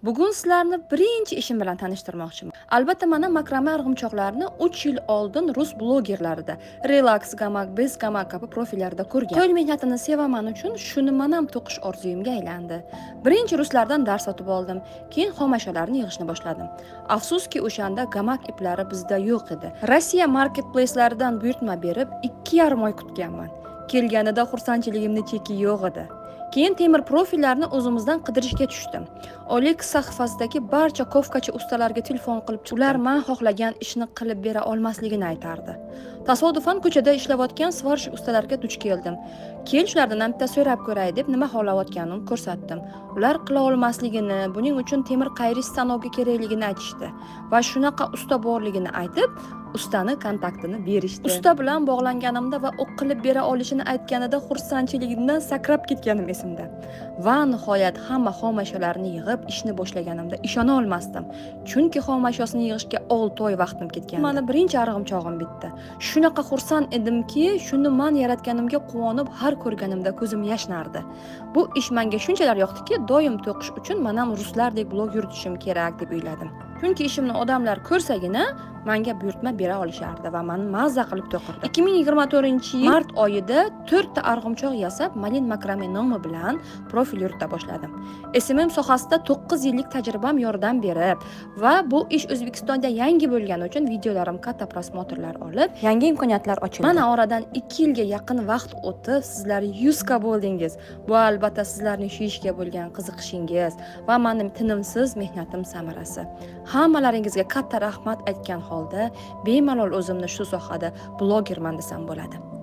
Bugun sizlarni birinchi ishim bilan tanishtirmoqchiman. Albatta, mana makrama arg'imchoqlarini 3 yil oldin rus blogerlarida Relax Gamak, Bez Gamak kabi profillarda ko'rgan. Qo'l mehnatini sevaman uchun shuni manam to'qish orzuyimga aylandi. Birinchi ruslardan dars sotib oldim, keyin xomashyolarni yig'ishni boshladim. Afsuski, o'shanda gamak iplari bizda yo'q edi. Rossiya marketplacelaridan buyurtma berib 2,5 oy kutganman. Kelganida xursandchiligimning cheki yo'q edi. Keyin temir profillarni o'zimizdan qidirishga tushdim. Olik sahifasidagi barcha kofkachi ustalarga telefon qilib, ular men xohlagan ishni qilib bera olmasligini aytardi. Tasodifan ko'chada ishlayotgan svarish ustalarga duch keldim. Shulardan ham bitta so'rab ko'ray deb nima xohlayotganimni ko'rsatdim. Ular qila olmasligini, buning uchun temir qayrish stanogi kerakligini aytishdi va shunaqa usta borligini aytib, ustani kontaktini berishdi. Usta bilan bog'langanimda va u qilib bera olishini aytganida xursandchiligimdan sakrab ketganim esimda. Va nihoyat hamma xomashyolarni yig'ib ishni boshlaganimda ishona olmasdim. Chunki xomashyosini yig'ishga 6 oy vaqtim ketgan. Mana birinchi arg'imchog'im bitdi. Shunaqa xursand edimki, shuni men yaratganimga quvonib har ko'rganimda ko'zim yashnardi. Bu ish menga shunchalar yoqdiki, doim to'qish uchun men ham ruslardek blog yuritishim kerak deb o'yladim. Chunki ishimni odamlar ko'rsagina menga buyurtma bera olishardi va meni mazza qilib to'qirdi. 2024-yil mart oyida 4 ta arg'imchoq yasab, Malin makrame nomi bilan profil yurita boshladim. SMM sohasida 9 yillik tajribam yordam berib va bu ish O'zbekistonda yangi bo'lgani uchun videolarim katta prosmotrlar olib, yangi imkoniyatlar ochildi. Mana oradan 2 yilga yaqin vaqt o'tib, sizlar 100 ka bo'ldingiz. Bu albatta sizlarning shu ishga bo'lgan qiziqishingiz va mening tinimsiz mehnatim samarasi. Hammalaringizga katta rahmat aytgan holda, bemalol o'zimni shu sohada blogerman desam bo'ladi.